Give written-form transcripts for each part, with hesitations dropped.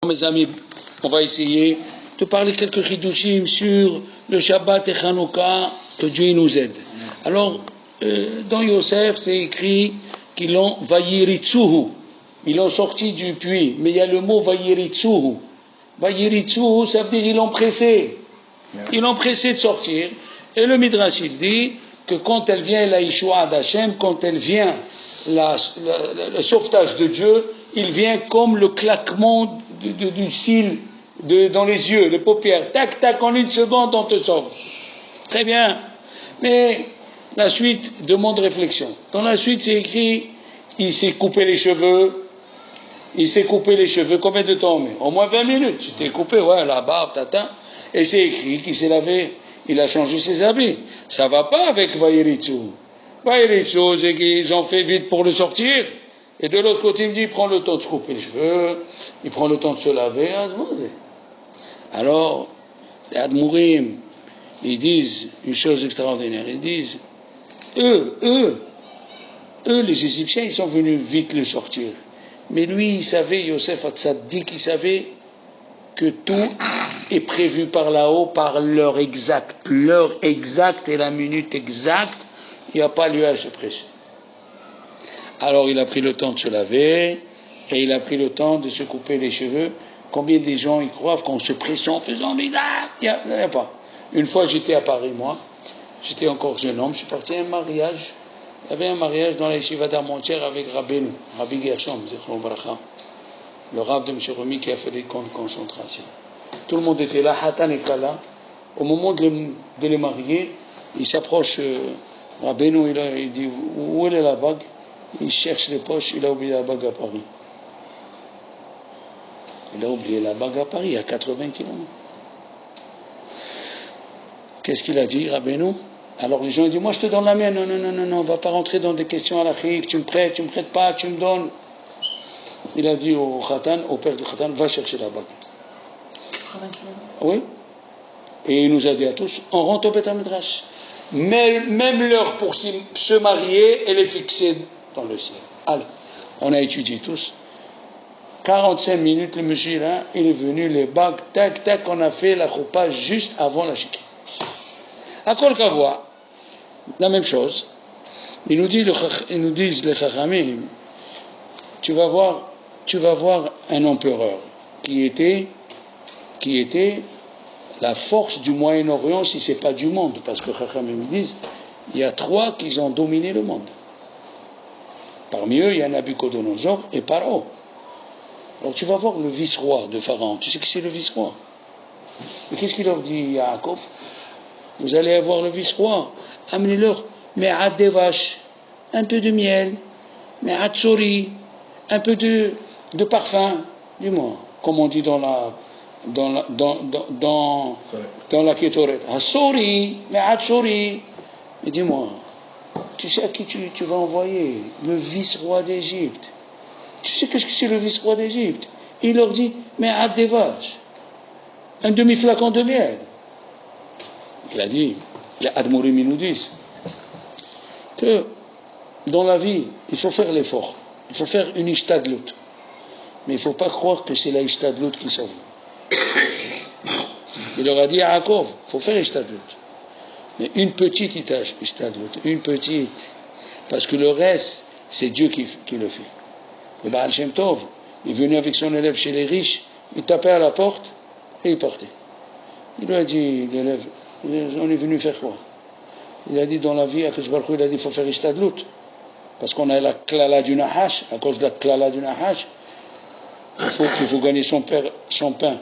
Mes amis, on va essayer de parler quelques chidushim sur le Shabbat et Hanouka, que Dieu nous aide. Alors, dans Yosef, c'est écrit qu'ils l'ont vayiritsuhu. Ils l'ont sorti du puits, mais il y a le mot vayiritsuhu. Vayiritsuhu, ça veut dire ils l'ont pressé. Ils l'ont pressé de sortir. Et le Midrash, il dit que quand elle vient la Yeshua d'Hachem, quand elle vient le sauvetage de Dieu, il vient comme le claquement du cil dans les yeux, les paupières. Tac, tac, en une seconde, on te sauve. Très bien. Mais la suite demande réflexion. Dans la suite, c'est écrit, il s'est coupé les cheveux. Il s'est coupé les cheveux. Combien de temps? Mais au moins 20 minutes. Tu t'es coupé, ouais, la barbe, tata. Et c'est écrit qu'il s'est lavé. Il a changé ses habits. Ça va pas avec Vayiritsu. Vayiritsu, c'est qu'ils ont fait vite pour le sortir. Et de l'autre côté, il me dit, il prend le temps de se couper les cheveux, il prend le temps de se laver. Alors, les Admourim, ils disent une chose extraordinaire. Ils disent, eux, les Égyptiens, ils sont venus vite le sortir. Mais lui, il savait, Yosef Hatzadik, il savait que tout est prévu par là-haut, par l'heure exacte. L'heure exacte et la minute exacte, il n'y a pas lieu à se presser. Alors il a pris le temps de se laver, et il a pris le temps de se couper les cheveux. Combien de gens y croient qu'on se presse en faisant bid'a? Il n'y a pas. Une fois j'étais à Paris, moi, j'étais encore jeune homme, je suis parti à un mariage. Il y avait un mariage dans la yeshiva d'Armentières avec Rabbeinu, Rabbi Gershom, Zechron Bracha, le rab de M. Remy qui a fait les camps de concentration. Tout le monde était là, Hatan et Kala. Au moment de les marier, il s'approche, Rabbeinu, il dit, où est la bague? Il cherche les poches, il a oublié la bague à Paris. Il a oublié la bague à Paris, à 80 km. Qu'est-ce qu'il a dit, Rabbeinu? Alors les gens ils disent, moi je te donne la mienne. Non, on ne va pas rentrer dans des questions à la chic, tu me prêtes pas, tu me donnes. Il a dit au Khatan, au père du Khatan, va chercher la bague. 80 km. Oui. Et il nous a dit à tous, on rentre au Beth Midrash. Même l'heure pour se marier, elle est fixée dans le ciel. Alors, on a étudié tous. 45 minutes, le monsieur là, il est venu, les bagues, tac, tac, on a fait la choupa juste avant la chiquette. À Kol Kavua, la même chose. Ils nous disent les Chachamim, tu vas voir un empereur qui était la force du Moyen-Orient si ce n'est pas du monde, parce que Chachamim disent, il y a 3 qui ont dominé le monde. Parmi eux, il y a Nabucodonosor et Paro. Alors tu vas voir le vice-roi de Pharaon. Tu sais qui c'est le vice-roi? Mais qu'est-ce qu'il leur dit, Yaakov? Vous allez avoir le vice-roi. Amenez-leur me'at des vaches, un peu de miel, me'at tsori, un peu de parfum. Dis-moi, comme on dit dans la Kétoret. Tsori, me'at tsori. Et dis-moi, tu sais à qui tu vas envoyer? Le vice-roi d'Égypte. Tu sais qu'est-ce que c'est le vice-roi d'Égypte? Il leur dit, me'at des vaches, un demi-flacon de miel. Il a dit, les Admourim nous disent que dans la vie, il faut faire l'effort. Il faut faire une ishtadlut. Mais il ne faut pas croire que c'est la ishtadlut qui sauve. Il leur a dit à Yaakov, il faut faire ishtadlut. Mais une petite ishtadlut, une petite. Parce que le reste, c'est Dieu qui le fait. Le Baal Shem Tov, il venait avec son élève chez les riches, il tapait à la porte et il partait. Il lui a dit, l'élève, on est venu faire quoi? Il a dit dans la vie, Akash Baruch Hu, il a dit il faut faire istadlut. Parce qu'on a la klala du Nahash, à cause de la klala du Nahash, il faut gagner son pain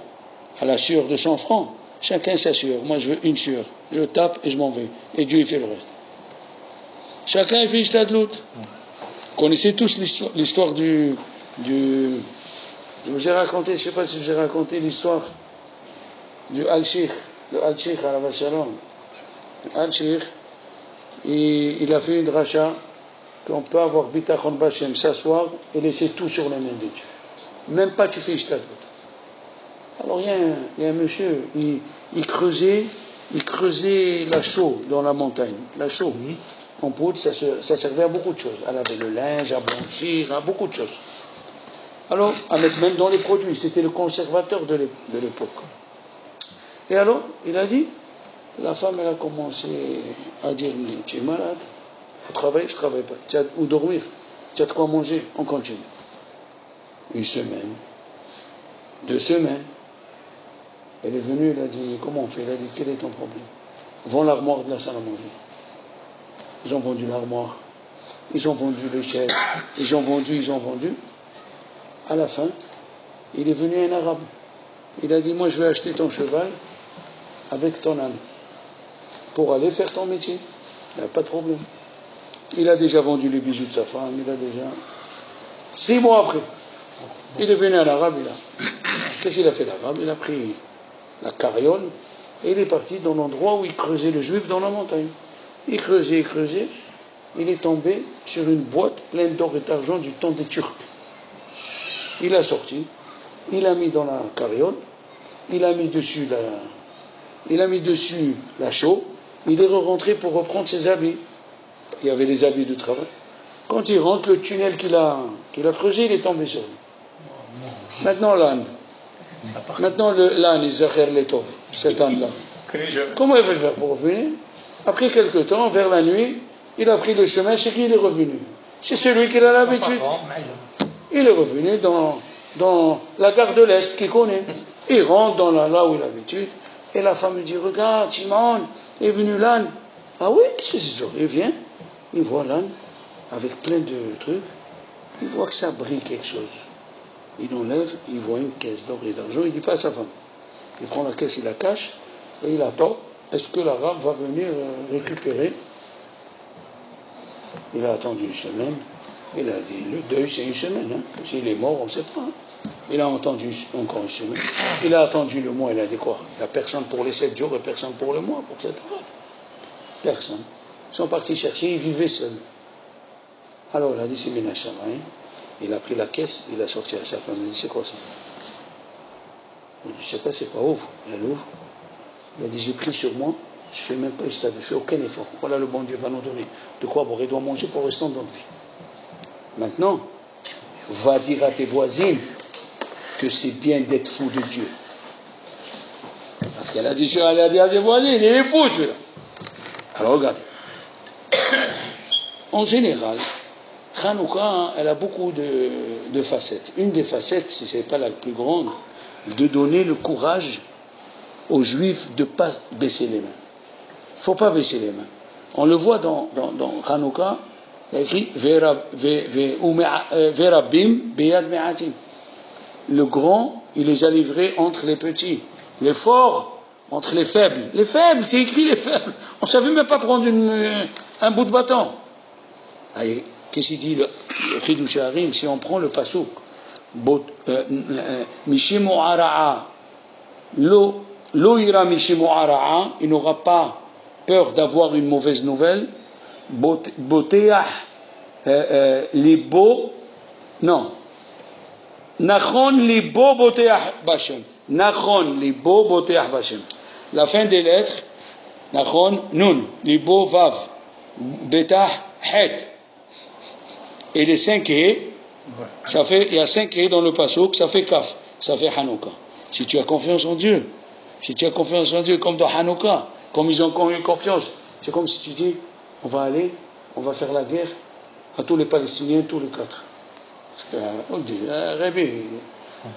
à la sueur de 100 francs. Chacun sa sueur. Moi je veux une sueur. Je tape et je m'en vais. Et Dieu il fait le reste. Chacun fait istadlut. Vous connaissez tous l'histoire du. Je vous ai raconté, je ne sais pas si je vous ai raconté l'histoire du Al-Sheikh. Le Al-Sheikh à la Shalom. Al-Sheikh, il a fait une dracha qu'on peut avoir bitachon bachem, s'asseoir et laisser tout sur les mains de Dieu. Même pas tu fais ishtadlut. Alors il y a un monsieur, il creusait la chaux dans la montagne. La chaux, en poudre, ça servait à beaucoup de choses. À laver le linge, à blanchir, à beaucoup de choses. Alors, à mettre même dans les produits, c'était le conservateur de l'époque. Et alors, il a dit, la femme, elle a commencé à dire, tu es malade, il faut travailler, je ne travaille pas. Tu as où dormir, tu as de quoi manger, on continue. 1 semaine, 2 semaines. Elle est venue, elle a dit, mais comment on fait? Elle a dit, quel est ton problème? Vends l'armoire de la salle à manger. Ils ont vendu l'armoire, ils ont vendu les chaises, ils ont vendu. À la fin, il est venu un arabe. Il a dit, moi je vais acheter ton cheval avec ton âne pour aller faire ton métier. Il n'y a pas de problème. Il a déjà vendu les bijoux de sa femme, il a déjà... 6 mois après, il est venu un arabe, Qu'est-ce qu'il a fait l'arabe? Il a pris la carriole et il est parti dans l'endroit où il creusait le juif dans la montagne. Il creusait, il est tombé sur une boîte pleine d'or et d'argent du temps des Turcs. Il a sorti, il a mis dans la carriole, il a mis dessus la chaux, il est rentré pour reprendre ses habits. Il y avait les habits de travail. Quand il rentre, le tunnel qu'il a creusé, il est tombé sur lui. Maintenant l'âne, il Zacher Letov, cet âne-là. Comment il va faire pour revenir? Après quelque temps, vers la nuit, il a pris le chemin, chez qui il est revenu? C'est celui qu'il a l'habitude. Il est revenu dans la gare de l'Est qu'il connaît. Il rentre là où il a l'habitude. Et la femme lui dit, regarde, Shimon, est venu l'âne. Ah oui, qu'est-ce que c'est ça? Il vient, il voit l'âne avec plein de trucs. Il voit que ça brille quelque chose. Il enlève, il voit une caisse d'or et d'argent. Il dit pas à sa femme. Il prend la caisse, il la cache et il attend. Est-ce que l'arabe va venir récupérer? Il a attendu 1 semaine. Il a dit, le deuil c'est 1 semaine. S'il est mort, on ne sait pas. Il a entendu encore 1 semaine. Il a attendu le mois. Il a dit quoi? Il n'y a personne pour les 7 jours et personne pour le mois, pour cet arabe. Personne. Ils sont partis chercher, ils vivaient seuls. Alors il a dit, c'est Ménachamaï. Il a pris la caisse, il a sorti à sa femme. Il a dit, c'est quoi ça? Il dit, je ne sais pas, c'est pas, ouvre. Elle ouvre. Il a dit, j'ai pris sur moi, je ne fais même pas, je n'avais fait aucun effort. Voilà, le bon Dieu va nous donner de quoi boire et doit manger pour rester dans notre vie. Maintenant, va dire à tes voisines que c'est bien d'être fou de Dieu. Parce qu'elle a dit à ses voisines, il est fou celui-là. Alors regardez. En général, Hanouka, elle a beaucoup de facettes. Une des facettes, si ce n'est pas la plus grande, de donner le courage aux Juifs de ne pas baisser les mains. Il ne faut pas baisser les mains. On le voit dans Hanouka, il y a écrit Verabim Beyad Me'atim. Le grand, il les a livrés entre les petits. Les forts, entre les faibles. Les faibles, c'est écrit les faibles. On ne savait même pas prendre un bout de bâton. Qu'est-ce qu'il dit le Chidush Harim? Si on prend le pasouk, Mishimu Ara'a, Lo ira Mishimu Ara'a, il n'aura pas peur d'avoir une mauvaise nouvelle. Boteach Libo, non. Nachon Libo Boteach Bashem. Nachon Libo Boteach Bashem. La fin des lettres, Nachon Nun, Libo Vav, Betach Het. Et les 5 haies, ça fait, il y a 5 haies dans le pasouk, ça fait Kaf, ça fait Hanouka. Si tu as confiance en Dieu, comme dans Hanouka, comme ils ont eu confiance, c'est comme si tu dis, on va faire la guerre à tous les Palestiniens, tous les 4. On dit, Rabbi,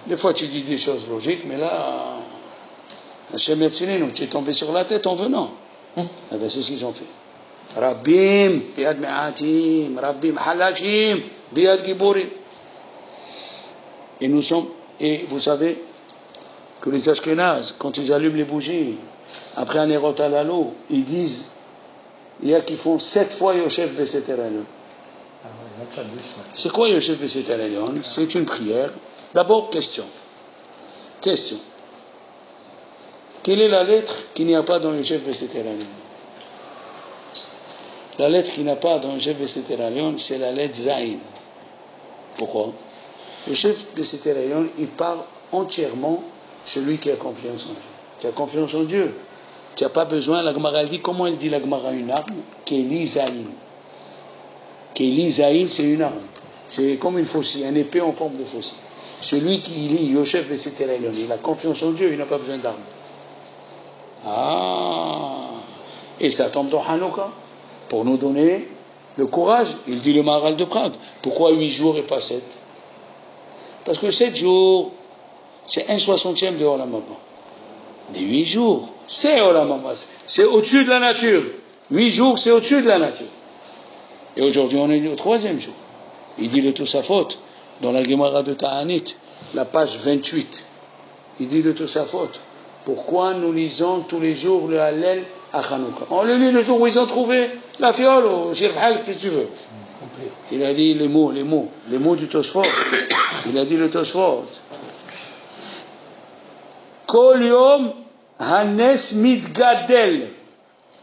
des fois tu dis des choses logiques, mais là, Hachem Yatzilinu, tu es tombé sur la tête en venant. Eh bien, c'est ce qu'ils ont fait. Rabbim, Biad Me'atim, Rabbim Halachim, Biad Giborim. Et vous savez que les Ashkénazes, quand ils allument les bougies, après un Erot Halalo, ils disent, il y a qui font 7 fois Yosef Beseter Elyon. C'est quoi Yosef Beseter Elyon? C'est une prière. D'abord, question. Quelle est la lettre qu'il n'y a pas dans Yosef Beseter Elyon? La lettre qui n'a pas dans Yosef Beseter Elyon, c'est la lettre Zaïn. Pourquoi? Yosef Beseter Elyon, il parle entièrement celui qui a confiance en Dieu. Tu as confiance en Dieu. Tu n'as pas besoin, la Gemara dit, comment elle dit la Gemara une arme? Kéli Zaïn. Kéli Zaïn, c'est une arme. C'est comme une faucille, un épée en forme de faucille. Celui qui lit Yosef Beseterelion, il a confiance en Dieu, il n'a pas besoin d'armes. Ah, et ça tombe dans Hanouka pour nous donner le courage. Il dit le Maharal de Prague. Pourquoi 8 jours et pas 7? Parce que 7 jours, c'est 1/60 de Olam Haba. Les 8 jours, c'est Olam Haba. C'est au-dessus de la nature. 8 jours, c'est au-dessus de la nature. Et aujourd'hui, on est au 3e jour. Il dit le Tosafot, dans la Gemara de Ta'anit, la page 28. Il dit le Tosafot, pourquoi nous lisons tous les jours le Hallel à Hanouka? On le lit le jour où ils ont trouvé la fiole au Shirhal, qu'est-ce que tu veux? Il a dit les mots du Tosfot. Il a dit le Tosfot. Kol yom hanes mitgadel.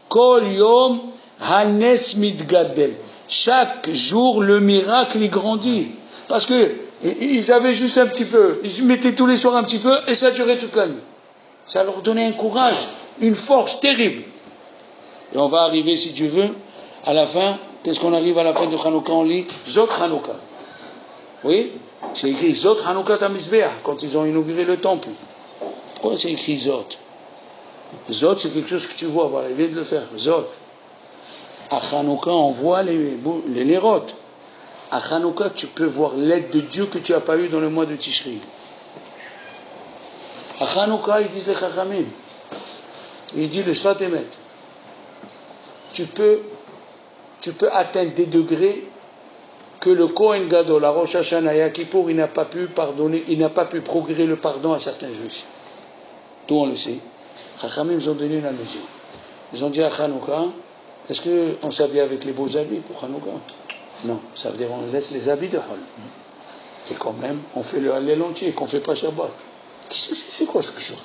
Kol yom hanes mitgadel. Chaque jour, le miracle, il grandit. Parce que ils avaient juste un petit peu. Ils mettaient tous les soirs un petit peu et ça durait toute la nuit. Ça leur donnait un courage, une force terrible. Et on va arriver, si tu veux, à la fin. Qu'est-ce qu'on arrive à la fin de Hanouka? On lit Zot Hanouka. Oui? C'est écrit Zot Hanouka Tamizbeach, quand ils ont inauguré le temple. Pourquoi c'est écrit Zot? Zot, c'est quelque chose que tu vois. Voilà, il vient de le faire. Zot. À Hanouka, on voit les nérotes. À Hanouka, tu peux voir l'aide de Dieu que tu n'as pas eu dans le mois de Tishri. À Hanouka, ils disent les Chachamim. Ils disent le Shvat Emet. Tu peux atteindre des degrés que le Kohen Gadol, la Rosh Hashanah et à Kippour, il n'a pas pu pardonner, il n'a pas pu procurer le pardon à certains juifs. Tout on le sait. Chachamim, ils ont donné une allusion. Ils ont dit à Hanouka, est-ce qu'on s'habille avec les beaux habits pour Hanouka? Non, ça veut dire on laisse les habits de Hol. Et quand même, on fait le Hallel entier, qu'on ne fait pas Shabbat. C'est quoi cette chose?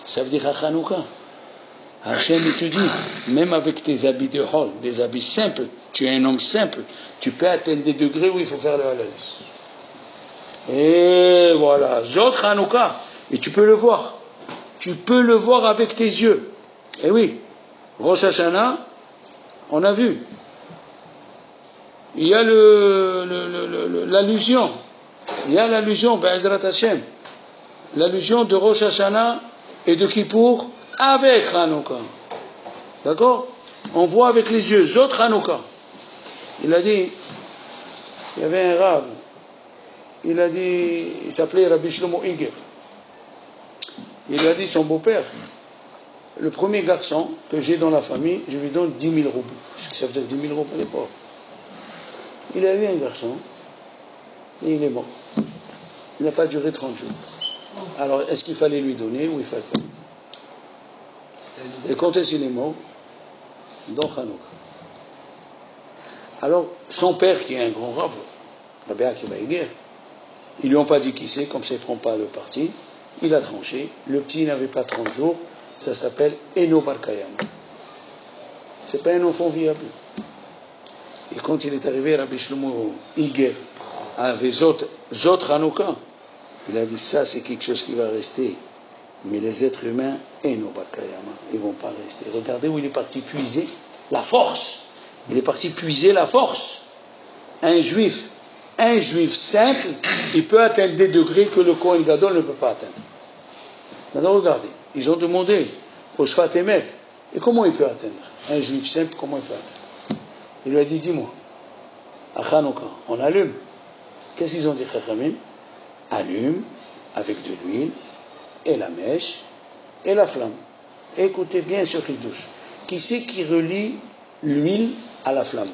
Ça veut dire à Hanouka. Hachem, il te dit, même avec tes habits de Hol, des habits simples, tu es un homme simple, tu peux atteindre des degrés où il faut faire le Hallel. Et voilà, Zot Hanouka. Et tu peux le voir. Tu peux le voir avec tes yeux. Et oui, Rosh Hashanah, on a vu. Il y a l'allusion. Il y a l'allusion, Be'ezrat Hashem. L'allusion de Rosh Hashanah et de Kippour avec Hanouka. D'accord? On voit avec les yeux, Zot Hanouka. Il a dit, il y avait un rave, il a dit, il s'appelait Rabbi Shlomo Iger. Il a dit, son beau-père, le premier garçon que j'ai dans la famille, je lui donne 10 000 roubles. Ce que ça veut dire 10 000 roubles à l'époque. Il a eu un garçon, et il est mort. Il n'a pas duré 30 jours. Alors, est-ce qu'il fallait lui donner ou il fallait pas? Et quand est-ce qu'il est mort? Dans Hanouka. Alors, son père, qui est un grand rave, Rabbi Akiva Iger, ils lui ont pas dit qui c'est, comme ça il ne prend pas le parti, il a tranché. Le petit n'avait pas 30 jours, ça s'appelle Eno Bar Kayama. C'est pas un enfant viable. Et quand il est arrivé, Rabbi Shlomo Iger avait Zot Hanouka, il a dit ça c'est quelque chose qui va rester. Mais les êtres humains, Eno Bar Kayama, ils ne vont pas rester. Regardez où il est parti puiser la force. Il est parti puiser la force. Un juif simple, il peut atteindre des degrés que le Kohen Gadol ne peut pas atteindre. Maintenant regardez, ils ont demandé au Shvat Emet, et comment il peut atteindre? Un juif simple, comment il peut atteindre? Il lui a dit, dis-moi, à Hanouka, on allume. Qu'est-ce qu'ils ont dit, Chachamim? Allume avec de l'huile, et la mèche, et la flamme. Écoutez bien ce chidouche. Qui c'est qui relie l'huile à la flamme?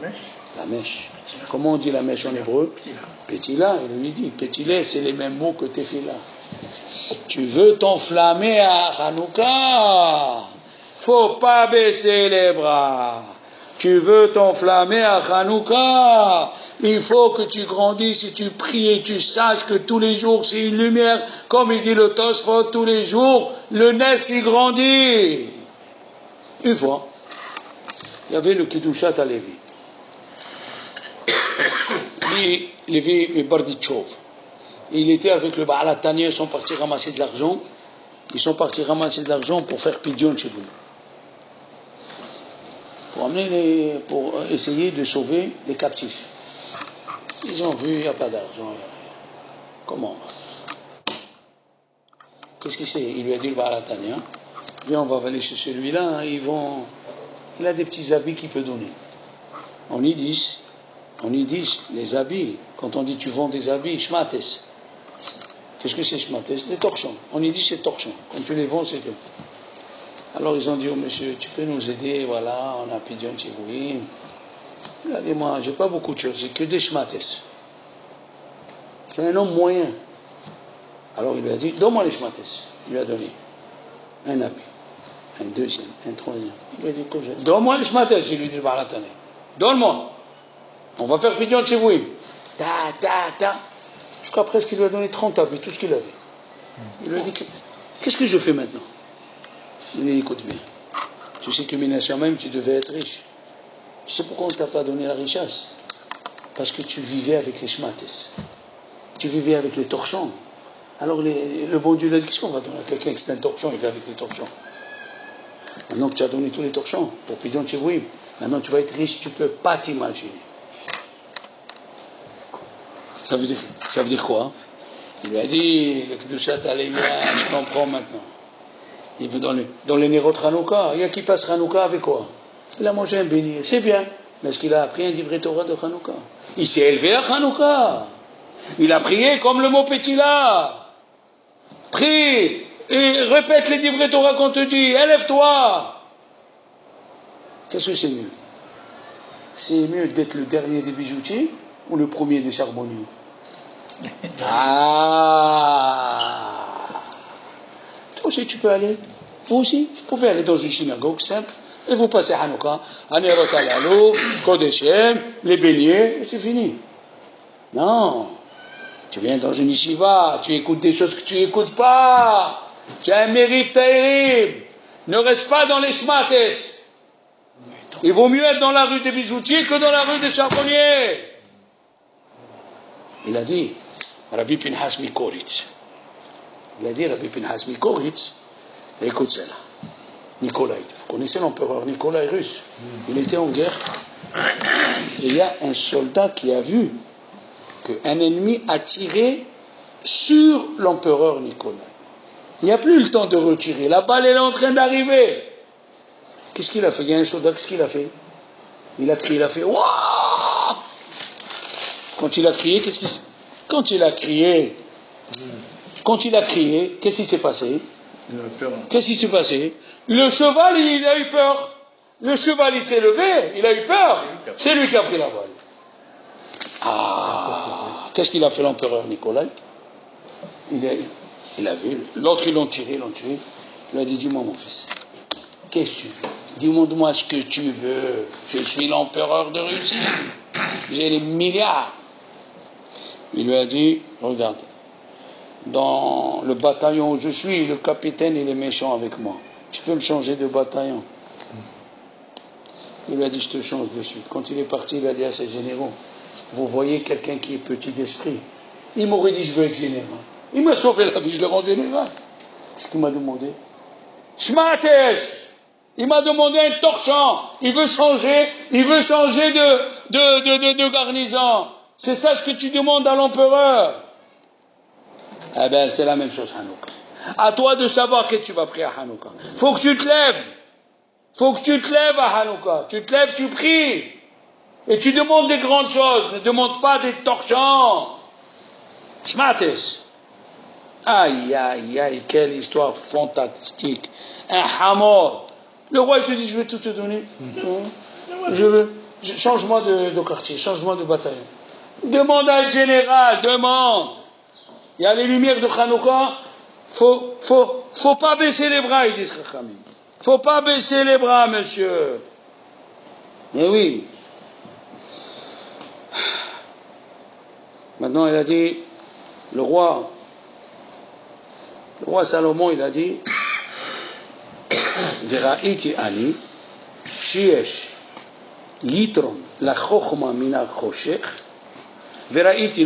La mèche. La mèche. Comment on dit la mèche en hébreu? Pétila, il lui dit. Pétilé, c'est les mêmes mots que tefila. Tu veux t'enflammer à Hanouka? Faut pas baisser les bras. Tu veux t'enflammer à Hanouka? Il faut que tu grandisses et tu pries et tu saches que tous les jours c'est une lumière. Comme il dit le Tosfot, tous les jours, le Ness y grandit. Une fois, il y avait le Kiddushat à Lévi. Lévi Barditchov. Il était avec le Baal Hatanya, ils sont partis ramasser de l'argent. Ils sont partis ramasser de l'argent pour faire pidion chez vous. Pour essayer de sauver les captifs. Ils ont vu, il n'y a pas d'argent. Comment? Qu'est-ce qu'il sait? Il lui a dit le Baratani, hein? Viens, on va aller chez celui-là, hein, il a des petits habits qu'il peut donner. On y dit, les habits, quand on dit tu vends des habits, shmates. Qu'est-ce que c'est shmates? Des torchons. On y dit c'est torchons. Quand tu les vends, c'est que. Alors ils ont dit, oh monsieur, tu peux nous aider, voilà, on a Pidyon Tivouim. Il a dit, moi, j'ai pas beaucoup de choses, c'est que des shmates. C'est un homme moyen. Alors il lui a dit, donne-moi les shmates. Il lui a donné un habit, un deuxième, un troisième. Il lui a dit, donne-moi les shmates, il lui dit, Baratane. Donne-moi. On va faire Pidyon Tivouim. Jusqu'à presque, il lui a donné 30 habits, tout ce qu'il avait. Il lui a dit, qu'est-ce que je fais maintenant? Il lui a dit, écoute bien. Tu sais que Minasha même, tu devais être riche. Tu sais pourquoi on ne t'a pas donné la richesse? Parce que tu vivais avec les shmates. Tu vivais avec les torchons. Alors le bon Dieu lui a dit, qu'est-ce qu'on va donner à quelqu'un qui est un torchon, il vit avec les torchons? Maintenant que tu as donné tous les torchons, pour Pidyon Tivouim, maintenant tu vas être riche, tu ne peux pas t'imaginer. Ça veut dire quoi? Il lui a dit, le Kdushat Aliyah, je comprends maintenant. Il veut dans les Nérot Hanouka, il y a qui passe Hanouka avec quoi? Il a mangé un béni, c'est bien, mais est-ce qu'il a appris un livret Torah de Hanouka? Il s'est élevé à Hanouka. Il a prié comme le mot Pétila. Prie et répète les livrets Torah qu'on te dit, élève-toi. Qu'est-ce que c'est mieux? C'est mieux d'être le dernier des bijoutiers ou le premier des charbonniers? Toi aussi tu peux aller. Vous aussi, vous pouvez aller dans une synagogue simple et vous passez Hanouka, Anerot Alalo, Kodeshem, les beignets, et c'est fini. Non. Tu viens dans une yeshiva, tu écoutes des choses que tu n'écoutes pas. Tu as un mérite terrible. Ne reste pas dans les shmates. Il vaut mieux être dans la rue des bijoutiers que dans la rue des charbonniers. Il a dit, Rabbi Pinhas Mikoritz. Il a dit, Rabbi Pinhas Mikoritz, écoute cela. Nikolai. Vous connaissez l'empereur Nikolai russe? Il était en guerre. Et il y a un soldat qui a vu qu'un ennemi a tiré sur l'empereur Nikolai. Il n'y a plus le temps de retirer. La balle est en train d'arriver. Qu'est-ce qu'il a fait? Il y a un soldat, qu'est-ce qu'il a fait? Il a crié, il a fait Wouah! Quand il a crié, Quand il a crié, qu'est-ce qui s'est passé? Qu'est-ce qui s'est passé? Le cheval, il a eu peur. Le cheval, il s'est levé, il a eu peur. C'est lui qui a pris la balle. Qu'est-ce qu'il a fait l'empereur Nikolai? Il a vu. L'autre, ils l'ont tiré. Il lui a dit, dis-moi mon fils, qu'est-ce que tu veux? Dis-moi ce que tu veux. Je suis l'empereur de Russie. J'ai les milliards. Il lui a dit, regarde, dans le bataillon où je suis, le capitaine, il est méchant avec moi. Tu peux me changer de bataillon? Il lui a dit, je te change de suite. Quand il est parti, il a dit à ses généraux, vous voyez quelqu'un qui est petit d'esprit. Il m'aurait dit, je veux être général. Il m'a sauvé la vie, je le rends général. Qu'est-ce qu'il m'a demandé? Shmates! Il m'a demandé un torchon. Il veut changer de garnison. C'est ça ce que tu demandes à l'empereur. Eh bien, c'est la même chose, Hanouka. À toi de savoir que tu vas prier à Hanouka. Faut que tu te lèves. Faut que tu te lèves à Hanouka. Tu te lèves, tu pries. Et tu demandes des grandes choses. Ne demande pas des torchons. Shmates. Aïe, aïe, aïe, quelle histoire fantastique. Un hamor. Le roi, il te dit, je vais tout te donner. Change-moi de quartier, change-moi de bataillon. Demande à un général, demande. Il y a les lumières de Hanouka. Faut pas baisser les bras, ils disent Chachamim. Faut pas baisser les bras, monsieur. Mais oui. Maintenant, il a dit, le roi Salomon, il a dit, Veraiti ani, shiesh, yitron, la chokhma mina choshech, Veraiti,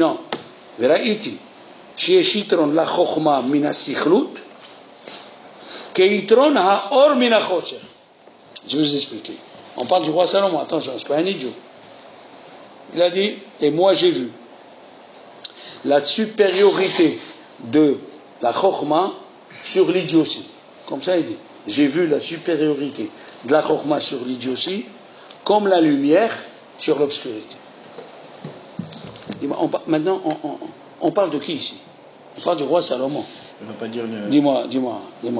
shiesh yitron, la chokhma mina sikhlut, que yitron ha or mina choshech. Je vais vous expliquer. On parle du roi Salomon, attention, je ne suis pas un idiot. Il a dit, et moi j'ai vu la supériorité de la Chokhmah sur l'idiotie. Comme ça il dit. J'ai vu la supériorité de la Chokhmah sur l'idiotie comme la lumière sur l'obscurité. Maintenant, on parle de qui ici? On parle du roi Salomon. On va pas dire Dis-moi.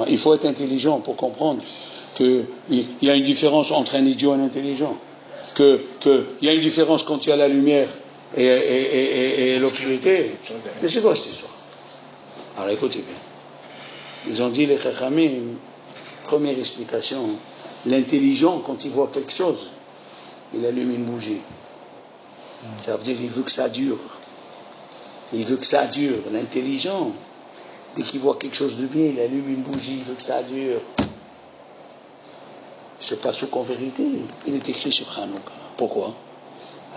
Il faut être intelligent pour comprendre qu'il y a une différence entre un idiot et un intelligent. Qu'il y a une différence quand il y a la lumière et l'obscurité. Mais c'est quoi cette histoire? Alors écoutez bien. Ils ont dit, les Chachamim, première explication, l'intelligent, quand il voit quelque chose, il allume une bougie. Ça veut dire qu'il veut que ça dure. Il veut que ça dure. L'intelligent, dès qu'il voit quelque chose de bien, il allume une bougie, il veut que ça dure. Ce passouk en vérité, il est écrit sur Hanouka. Pourquoi?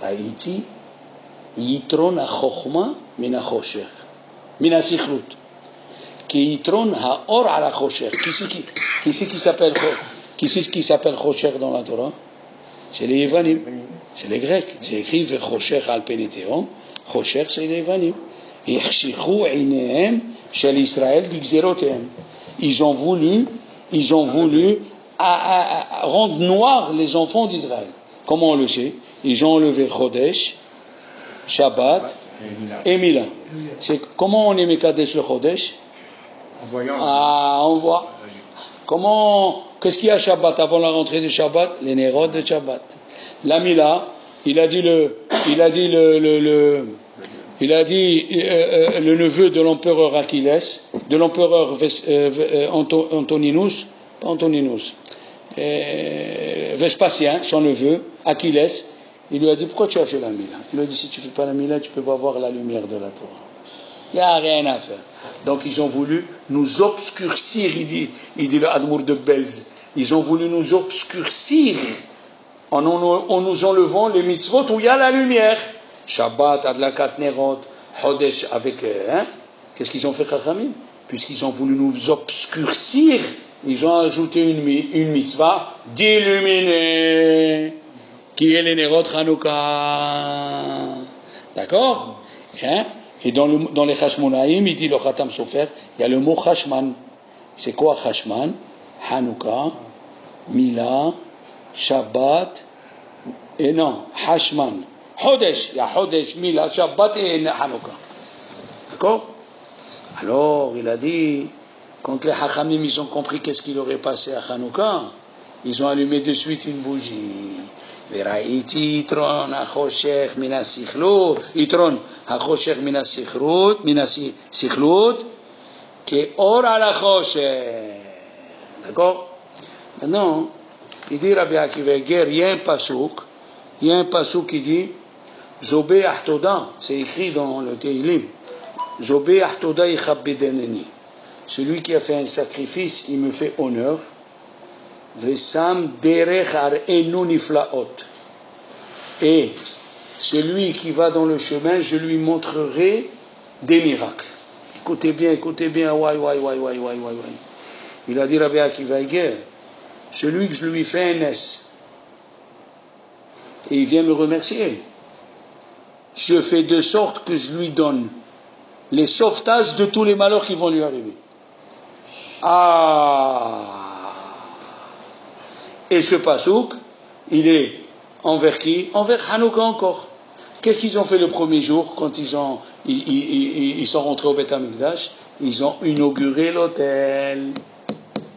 Raïti, Yitron ha-chokhma min ha-choshech, min ha-sichrut. Qui Yitron ha-or ala-choshech. Qui c'est qui s'appelle Choshech dans la Torah? C'est les Yévanim, c'est les Grecs. C'est écrit Choshech al peneteon. Choshech, c'est les Yévanim. Yichshichu einehem shel Israël bigzerotehem. Ils ont voulu rendre noirs les enfants d'Israël. Comment on le sait? Ils ont enlevé Chodesh, Shabbat et Mila. C'est comment on est Mekadesh le Chodesh? en voyant. On voit. Qu'est-ce qu'il y a Shabbat avant la rentrée de Shabbat? Les Nérot de Shabbat. La Mila, il a dit le neveu de l'empereur Achilles, de l'empereur Vespasien, son neveu, Achilles, il lui a dit, pourquoi tu as fait la Mila? Il lui a dit, si tu ne fais pas la Mila, tu ne peux pas voir la lumière de la Torah. Il n'y a rien à faire. Donc ils ont voulu nous obscurcir, il dit le Admour de Belz, ils ont voulu nous obscurcir en nous enlevant les mitzvot où il y a la lumière. Shabbat, Adlakat Nerot, Chodesh avec... Qu'est-ce qu'ils ont fait, Chachamim? Puisqu'ils ont voulu nous obscurcir, ils ont ajouté une mitzvah d'illuminer, qui est les Nerot Hanouka. D'accord? Et dans les Chashmonaïm, il dit le Khatam Sofer, il y a le mot Chashman. C'est quoi Chashman? Hanouka, Mila, Shabbat, et non, Hashman. Chodesh, il y a Chodesh, Mila, Shabbat et Hanouka. D'accord? Alors, il a dit, quand les Hachamim, ils ont compris qu'est-ce qu'il aurait passé à Hanouka, ils ont allumé de suite une bougie. Veraiti Yitron ha-choshech min ha-sichlut, Yitron ha-choshech min ha-sichlut, ke'or ala-choshech. D'accord? Maintenant, il dit Rabbi Akiva Eiger, il y a un pasouk qui dit Zobé Ahtoda, c'est écrit dans le Teilim, Zobé Ahtoda yichabbedeneni. Celui qui a fait un sacrifice, il me fait honneur. Vesam derech ar'enu niflaot. Et celui qui va dans le chemin, je lui montrerai des miracles. Écoutez bien, wai. Il a dit Rabbi Akiva Eiger, celui que je lui fais un S, et il vient me remercier, je fais de sorte que je lui donne les sauvetages de tous les malheurs qui vont lui arriver. Et ce pasouk, il est envers qui? Envers Hanouka encore. Qu'est-ce qu'ils ont fait le premier jour quand ils sont rentrés au Beth Amikdash? Ils ont inauguré l'autel.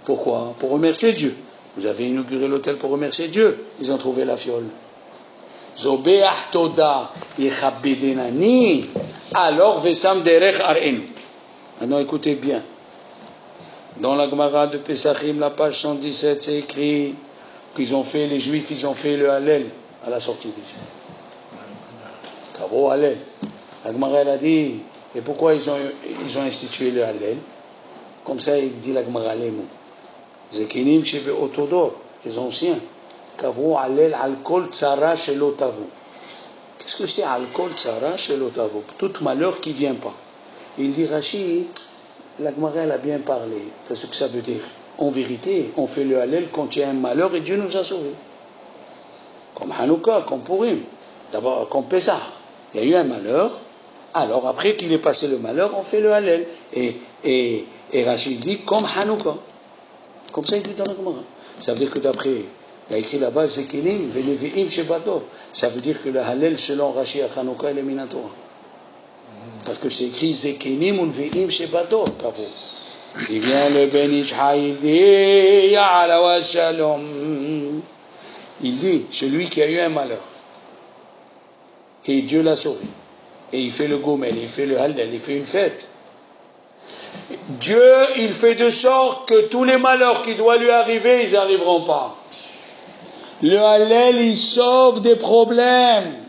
Pourquoi? Pour remercier Dieu. Vous avez inauguré l'autel pour remercier Dieu. Ils ont trouvé la fiole. Zobeach toda yechabbedenani, alors vesam derech ar'enu. Maintenant écoutez bien. Dans la Gemara de Pesachim, la page 117, c'est écrit les Juifs, ils ont fait le Hallel à la sortie d'Égypte. Kavo Hallel. La Gemara, elle a dit, et pourquoi ils ont institué le Hallel? Comme ça, il dit la Gemara les mots. Zekinim shebe otodor, les anciens. Kavo Hallel al kol tzara shelo tavu. Qu'est-ce que c'est al kol tzara shelo tavu? Tout malheur qui vient pas. Il dit Rashi, la Gemara, elle a bien parlé. C'est ce que ça veut dire. En vérité, on fait le Hallel quand il y a un malheur et Dieu nous a sauvés. Comme Hanouka, comme Purim. D'abord, comme Pesach. Il y a eu un malheur Alors, après qu'il ait passé le malheur, on fait le Hallel. Et Rachid dit comme Hanouka. Comme ça, il dit dans la Gemara. Ça veut dire que d'après, il y a écrit là-bas, Zekenim, Venevi'im, Shebator. Ça veut dire que le Hallel, selon Rachid à Hanouka, est le Minatora. Parce que c'est écrit Zekenim, Venevi'im, Shebator, Kavo. Il vient le Ben Ishai, il dit, Ya'ala wa Shalom. Il dit, celui qui a eu un malheur, et Dieu l'a sauvé, et il fait le Gomel, il fait le Hallel, il fait une fête. Dieu, il fait de sorte que tous les malheurs qui doivent lui arriver, ils n'arriveront pas. Le Hallel, il sauve des problèmes.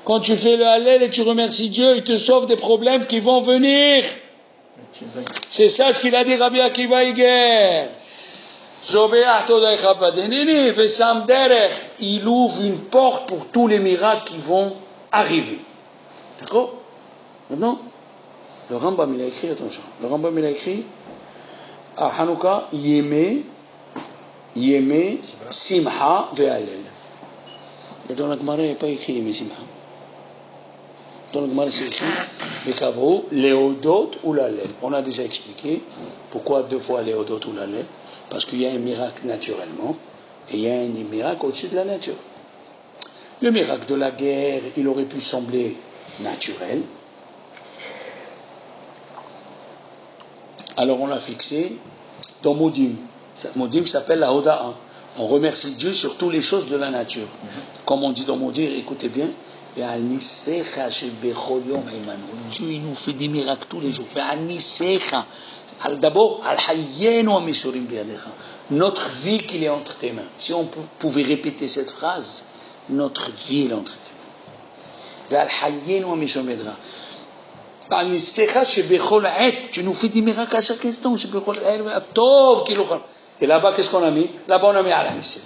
Quand tu fais le Hallel et tu remercies Dieu, il te sauve des problèmes qui vont venir. C'est ça ce qu'il a dit Rabbi Akiva Iger. Il ouvre une porte pour tous les miracles qui vont arriver. D'accord? Maintenant, le Rambam il a écrit, attention, le Rambam il a écrit à Hanouka, Yeme, Simha ve'Halel. Et dans la Gemara, il n'y a pas écrit Yeme Simha. Dans la Gemara, c'est écrit Bekavro, Léodot ou l'Halel. On a déjà expliqué pourquoi 2 fois Léodot ou l'Halel. Parce qu'il y a un miracle naturellement, et il y a un miracle au-dessus de la nature. Le miracle de la guerre, il aurait pu sembler naturel. Alors on l'a fixé dans Modim. Modim s'appelle la Hoda'a. On remercie Dieu sur toutes les choses de la nature. Comme on dit dans Modim, écoutez bien, Dieu il nous fait des miracles tous les jours. D'abord, notre vie qu'il est entre tes mains. Si on pouvait répéter cette phrase, notre vie est entre tes mains. Tu nous fais des miracles à chaque instant. Et là-bas, qu'est-ce qu'on a mis? Là-bas, on a mis Al-Anissim.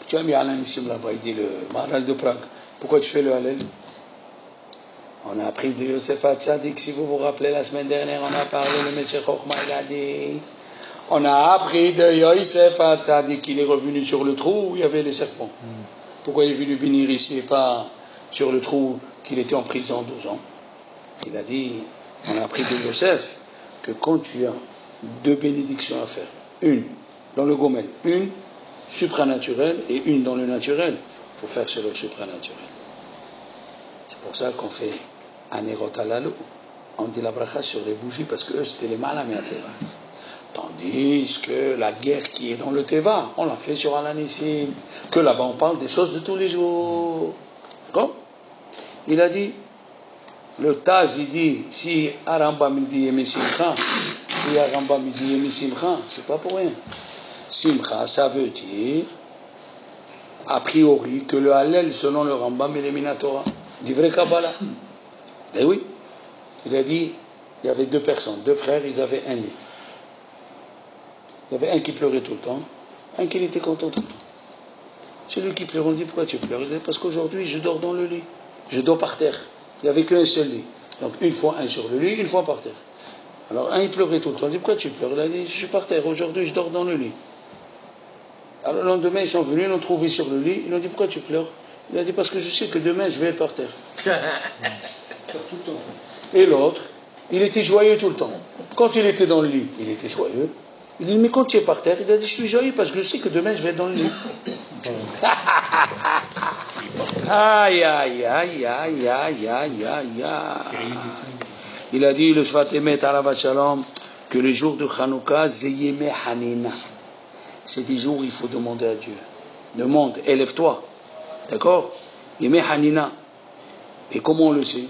Tu as mis Al-Anissim là-bas, il dit le Maharal de Prague. Pourquoi tu fais le Hallel? On a appris de Yosef Hatzadik, si vous vous rappelez, la semaine dernière, on a parlé, le Meshech Chochma, il a dit. On a appris de Yosef Hatzadik qu'il est revenu sur le trou où il y avait les serpents. Pourquoi il est venu bénir ici et pas sur le trou qu'il était en prison 12 ans? Il a dit, on a appris de Yosef que quand tu as 2 bénédictions à faire, une dans le Gomel, une supranaturelle et une dans le naturel, il faut faire sur le supranaturel. C'est pour ça qu'on fait Anerot Halalu, on dit la bracha sur les bougies parce que eux c'était les malamé à Teva. Tandis que la guerre qui est dans le Teva, on l'a fait sur Al-Anissim, que là-bas on parle des choses de tous les jours. D'accord? Il a dit, le Taz il dit, si Arambam il dit Yemi Simcha, si Arambam il dit Yemi Simcha, c'est pas pour rien. Simcha, ça veut dire, a priori, que le Hallel, selon le Rambam, est le Minatora. Du vrai Kabbalah. Eh oui. Il a dit, il y avait 2 personnes, 2 frères, ils avaient un lit. Il y avait un qui pleurait tout le temps, un qui était content tout le temps. Celui qui pleurait, on dit, pourquoi tu pleures? Il dit, parce qu'aujourd'hui, je dors dans le lit. Je dors par terre. Il n'y avait qu'un seul lit. Donc, une fois un sur le lit, une fois par terre. Alors, un, il pleurait tout le temps. On dit, pourquoi tu pleures? Il a dit, je suis par terre. Aujourd'hui, je dors dans le lit. Alors, le lendemain, ils sont venus, ils l'ont trouvé sur le lit. Ils ont dit, pourquoi tu pleures? Il a dit, parce que je sais que demain, je vais être par terre. Et l'autre, il était joyeux tout le temps. Quand il était dans le lit, il était joyeux. Il dit, mais quand tu es par terre, il a dit, je suis joyeux parce que je sais que demain, je vais être dans le lit. Aïe, aïe, aïe, aïe, aïe, aïe, aïe, aïe. Il a dit, le Shvat Emet Aravat Shalom, que les jours de Hanouka, Zeyeme Hanina. C'est des jours où il faut demander à Dieu. Demande, élève-toi. D'accord? Yeme Hanina. Et comment on le sait?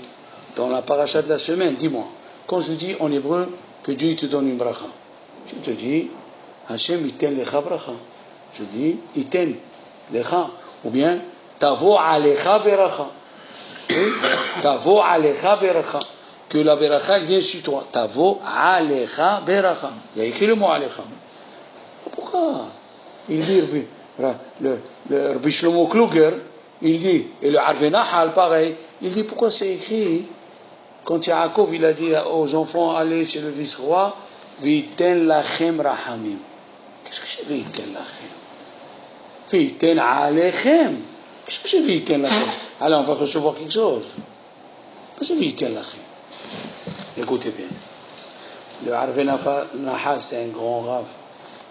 Dans la paracha de la semaine, dis-moi. Quand je dis en hébreu que Dieu te donne une bracha, je te dis, Hashem iten lecha bracha. Je dis, iten lecha. Ou bien, tavo alecha beracha. Tavo alecha beracha. Que la beracha vient sur toi. Tavo alecha beracha. Il y a écrit le mot alecha. Pourquoi? Il dit, le Rabbi Shlomo Kluger, il dit, et le Arvenachal, pareil, il dit, pourquoi c'est écrit? Quand Yaakov, il a dit aux enfants, allez chez le vice-roi, Viten lachem rahamim. Qu'est-ce que c'est Viten lachem? Viten alechem. Qu'est-ce que c'est vite là? Alors on va recevoir quelque chose. Qu'est-ce que c'est vite là? Écoutez bien. Le Harvey Nahal, c'est un grand rave.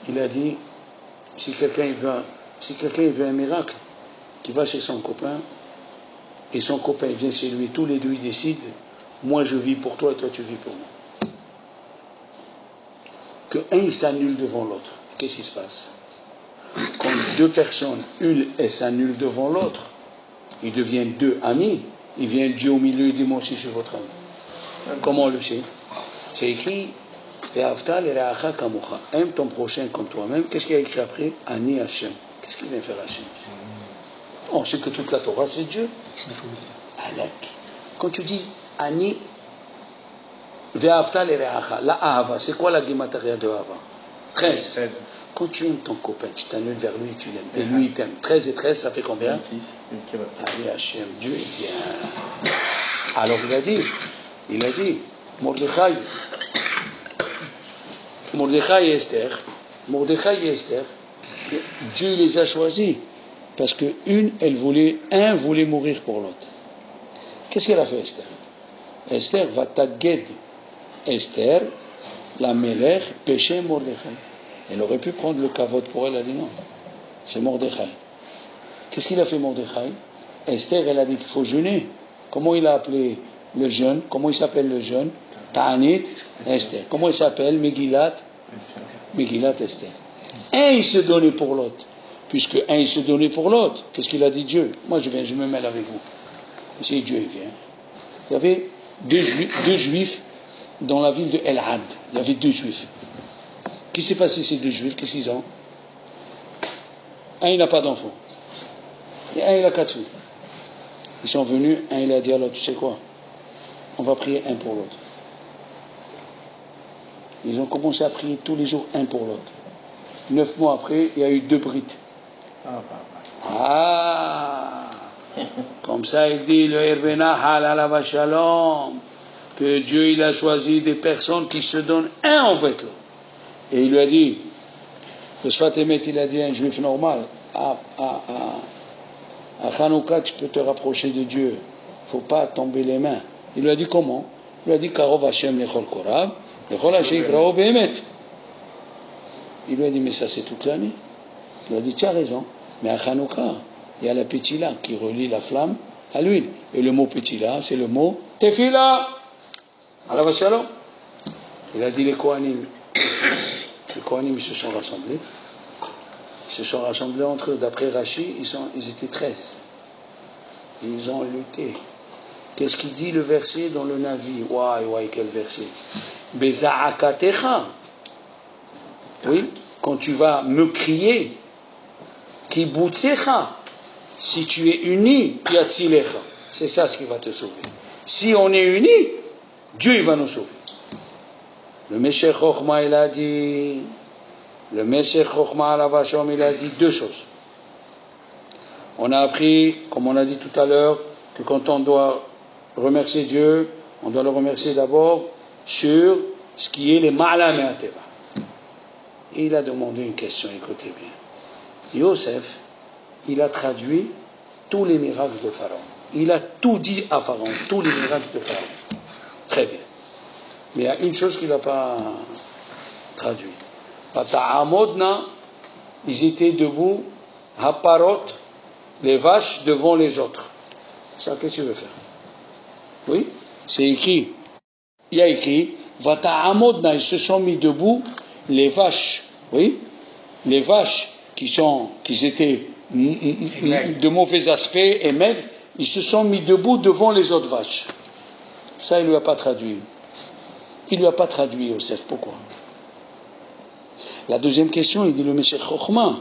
Il a dit, si quelqu'un veut un miracle, qui va chez son copain, et son copain vient chez lui, tous les deux ils décident, moi je vis pour toi et toi tu vis pour moi. Que un s'annule devant l'autre. Qu'est-ce qui se passe? Quand deux personnes, une elle s'annule devant l'autre, ils deviennent deux amis, il vient Dieu au milieu et dit moi aussi je suis votre ami. Comment on le sait? C'est écrit aime ton prochain comme toi-même. Qu'est-ce qu'il y a écrit après? Ani Hashem. Qu'est-ce qu'il vient faire Hashem? On sait que toute la Torah c'est Dieu. Alek. Quand tu dis Ani Ve'avta l'ereacha, la ahava, c'est quoi la gematria de ahava? 13. Quand tu aimes ton copain, tu t'annules vers lui, tu l'aimes. Et lui il t'aime. 13 et 13, ça fait combien? 26. Ani Hashem, Dieu est bien. Alors il a dit, Mordechai et Esther, Dieu les a choisis parce que un voulait mourir pour l'autre. Qu'est-ce qu'elle a fait Esther? Esther va taguer Esther, la Melech, péché Mordechai. Elle aurait pu prendre le kavod pour elle, elle a dit non, c'est Mordechai. Qu'est-ce qu'il a fait Mordechai? Esther, elle a dit qu'il faut jeûner. Comment il a appelé le jeûne? Comment il s'appelle le jeûne? Ta'anit Esther. Comment il s'appelle? Megillat Esther. Un il se donnait pour l'autre. Puisque un il se donnait pour l'autre, qu'est-ce qu'il a dit Dieu? Moi je viens, je me mêle avec vous. Si Dieu il vient. Il y avait deux juifs dans la ville de El Had. Il y avait deux juifs. Qu'est-ce qui s'est passé ces deux juifs? Qu'est-ce qu'ils ont? Un il n'a pas d'enfant. Et un il a 4 filles. Ils sont venus, un il a dit alors tu sais quoi? On va prier un pour l'autre. Ils ont commencé à prier tous les jours un pour l'autre. 9 mois après, il y a eu 2 brites. Comme ça il dit le Hervena Halala Shalom, que Dieu il a choisi des personnes qui se donnent un avec l'autre. Et il lui a dit, le Sfat Emet il a dit à un juif normal, à Hanouka tu peux te rapprocher de Dieu, il ne faut pas tomber les mains. Il lui a dit comment? Il lui a dit Karov Hashem Lechol Korab, Lechol Hashem Krao Behemet. Il lui a dit mais ça c'est toute l'année. Il lui a dit tu as raison, mais à Hanouka il y a la pétila qui relie la flamme à l'huile. Et le mot pétila c'est le mot Tefila. Alors Shalom. Il a dit les Kohanim se sont rassemblés. Ils se sont rassemblés entre eux. D'après Rashi, ils étaient 13. Ils ont lutté. Qu'est-ce qu'il dit le verset dans le Navi? Ouai, quel verset? Beza'akatecha. Oui, quand tu vas me crier, Kibutsecha. Si tu es uni, Yatzilecha. C'est ça ce qui va te sauver. Si on est unis, Dieu il va nous sauver. Le Meshech Chochma il a dit, le Meshech Chochma à la Vachom il a dit 2 choses. On a appris, comme on a dit tout à l'heure, que quand on doit remercier Dieu, on doit le remercier d'abord sur ce qui est les Ma'ala Me'ateva. Et il a demandé une question, écoutez bien. Yosef, il a traduit tous les miracles de Pharaon. Il a tout dit à Pharaon, tous les miracles de Pharaon. Très bien. Mais il y a une chose qu'il n'a pas traduit. Bata'amodna, ils étaient debout, haparot, les vaches devant les autres. Ça, qu'est-ce que tu veux faire? Oui, c'est écrit. Il y a écrit, Bata'amodna, ils se sont mis debout, les vaches, oui, les vaches qui étaient de mauvais aspect et maigres, ils se sont mis debout devant les autres vaches. Ça, il ne lui a pas traduit. Il ne lui a pas traduit Yosef. Pourquoi? La deuxième question, il dit le Meshech Chochma.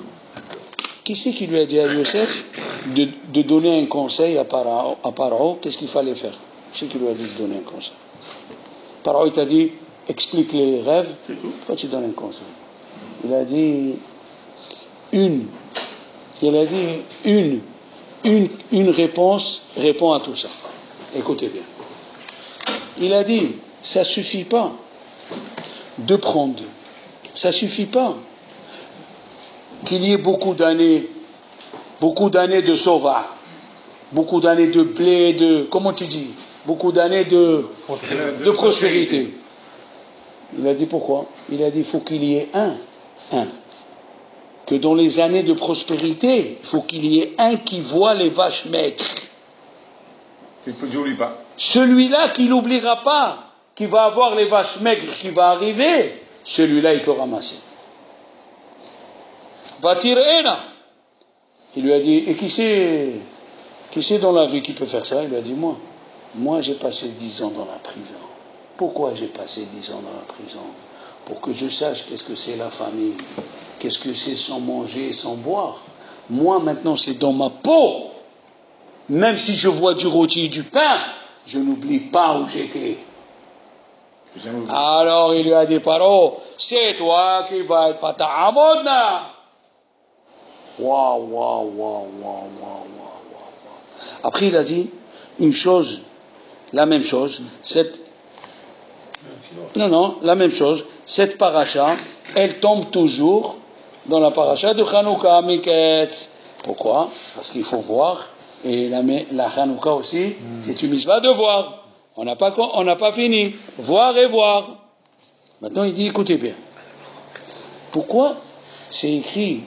Qui c'est qui lui a dit à Yosef de donner un conseil à Pharaon? Qu'est-ce qu'il fallait faire? Qui c'est qui lui a dit de donner un conseil? Pharaon, il t'a dit, explique les rêves. Pourquoi tu donnes un conseil? Il a dit une réponse répond à tout ça. Écoutez bien. Il a dit, ça suffit pas de prendre. Ça suffit pas qu'il y ait beaucoup d'années de sauvage. beaucoup d'années de blé, comment tu dis, beaucoup d'années de prospérité. Il a dit pourquoi? Il a dit il faut qu'il y ait un. Que dans les années de prospérité, il faut qu'il y ait un qui voit les vaches maigres. Il ne n'oublie pas. Celui-là qui n'oubliera pas, qui va avoir les vaches maigres qui va arriver, celui-là il peut ramasser. Batir Ena. Il lui a dit, et qui c'est dans la vie qui peut faire ça? Il lui a dit, moi. Moi j'ai passé 10 ans dans la prison. Pourquoi j'ai passé 10 ans dans la prison? Pour que je sache qu'est-ce que c'est la famille. Qu'est-ce que c'est sans manger et sans boire? Moi, maintenant, c'est dans ma peau. Même si je vois du rôti et du pain, je n'oublie pas où j'étais. Alors, il lui a dit, Paro, c'est toi qui vas être pata'amodna. Waouh. Après, il a dit une chose, la même chose, la même chose, cette paracha, elle tombe toujours dans la paracha de Hanouka Miketz. Pourquoi? Parce qu'il faut voir, et la Hanouka aussi, c'est une mitzvah de voir. On n'a pas fini. Voir et voir. Maintenant, il dit, écoutez bien. Pourquoi c'est écrit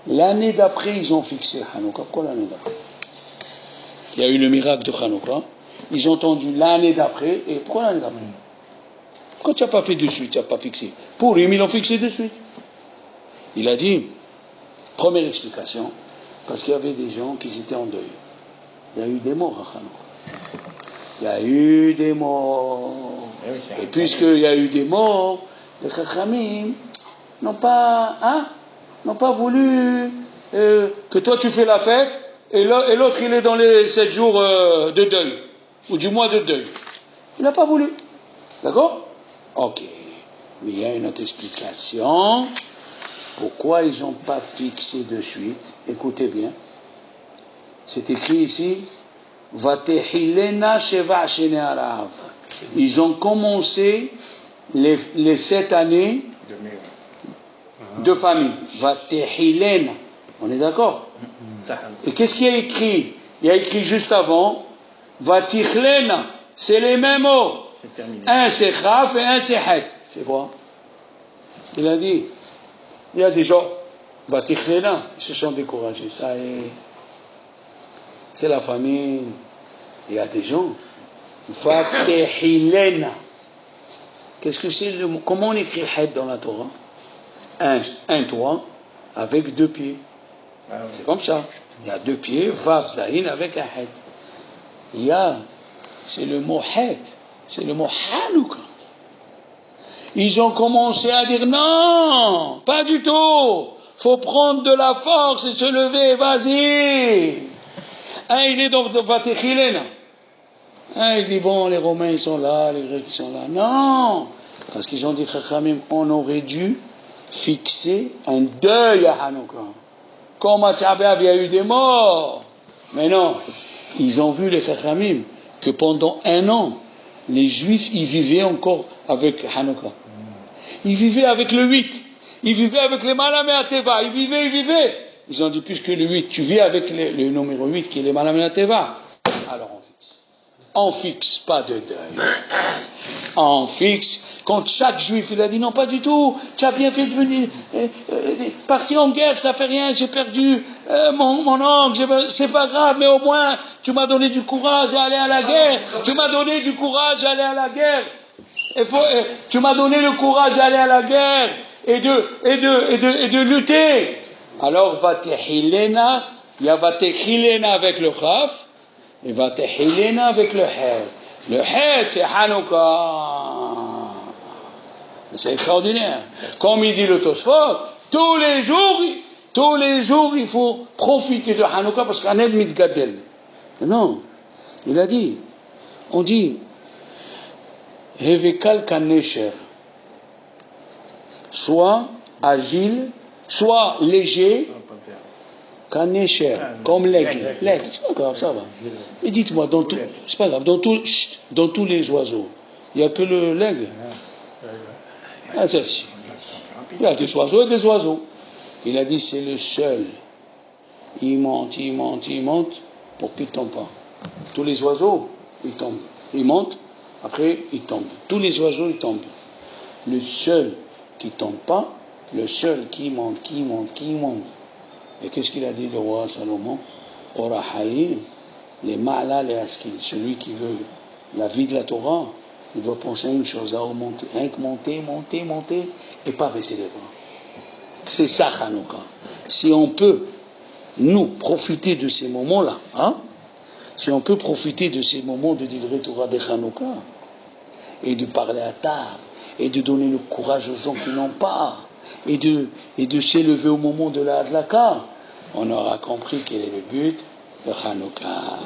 l'année d'après, ils ont fixé Hanouka? Pourquoi l'année d'après? Il y a eu le miracle de Hanouka. Ils ont entendu l'année d'après. Et pourquoi l'année d'après? Pourquoi tu n'as pas fait de suite, tu n'as pas fixé? Pour lui, ils l'ont fixé de suite. Il a dit, première explication, parce qu'il y avait des gens qui étaient en deuil. Il y a eu des morts à Hanouka. Il y a eu des morts. Et puisqu'il y a eu des morts, les Chachamim n'ont pas voulu que toi tu fais la fête et l'autre il est dans les 7 jours de deuil, ou du mois de deuil. Il n'a pas voulu. D'accord? Ok. Mais il y a une autre explication. Pourquoi ils n'ont pas fixé de suite? Écoutez bien. C'est écrit ici. Vatehilena sheva shene arav. Ils ont commencé les 7 années de famille. Vatehilena. On est d'accord? Et qu'est-ce qu'il y a écrit? Il y a écrit juste avant. Vatichlena. C'est les mêmes mots. Un c'est Chaf et un c'est Het. C'est quoi? Il a dit, il y a des gens, Vatichlena, ils se sont découragés. Ça est, c'est la famille. Il y a des gens, Vatehilena. Qu'est-ce que c'est le mot? Comment on écrit Het dans la Torah? Un toit avec 2 pieds. C'est comme ça. Il y a 2 pieds, Vav Zahin avec un Het. C'est le mot Het. C'est le mot Hanouka. Ils ont commencé à dire non, pas du tout. Faut prendre de la force et se lever, vas-y. Il est dans Vatechilena. Il dit bon, les Romains ils sont là, les Grecs ils sont là. Non, parce qu'ils ont dit Chachamim, on aurait dû fixer un deuil à Hanouka. Comme à Tchabev, il y a eu des morts. Mais non, ils ont vu les Chachamim que pendant 1 an, les Juifs, ils vivaient encore avec Hanouka. Ils vivaient avec le 8. Ils vivaient avec les Malamé Ateva. Ils vivaient. Ils ont dit, puisque le 8, tu vis avec le numéro 8 qui est les Malamé Ateva. Alors on fixe. On fixe pas de deuil. On fixe. Quand chaque Juif, il a dit, non, pas du tout. Tu as bien fait de venir. Partir en guerre, ça fait rien. J'ai perdu mon oncle. C'est pas grave, mais au moins, tu m'as donné du courage à aller à la guerre. Tu m'as donné du courage à aller à la guerre. Tu m'as donné le courage d'aller à la guerre et de lutter. Alors, Vatehilena, il y a Vatechilena avec le Chaf et Vatehilena avec le Het. Le Het, c'est Hanouka. C'est extraordinaire. Comme il dit le Tosfot, tous les jours, il faut profiter de Hanouka parce qu'un aide mitgadel. Non, il a dit, on dit, Hevekal kanesher, soit agile, soit léger, kanesher, comme l'aigle. L'aigle, c'est pas grave, ça va. Et dites-moi, c'est pas grave, dans tous les oiseaux, il n'y a que l'aigle. Celle-ci. Il y a des oiseaux et des oiseaux. Il a dit, c'est le seul. Il monte. pour qu'il ne tombe pas. Tous les oiseaux, ils tombent. Ils montent, après ils tombent. Tous les oiseaux, ils tombent. Le seul qui ne tombe pas, le seul qui monte. Et qu'est-ce qu'il a dit le roi Salomon? Orahayim, les ma'la, les askin. Celui qui veut la vie de la Torah, il doit penser à une chose, à remonter, rien que monter, et pas baisser les bras. C'est ça, Hanouka. Si on peut, nous, profiter de ces moments-là, si on peut profiter de ces moments de livrer Torah de Hanouka, et de parler à table, et de donner le courage aux gens qui n'ont pas, et de s'élever au moment de la Hadlaka, on aura compris quel est le but de Hanouka.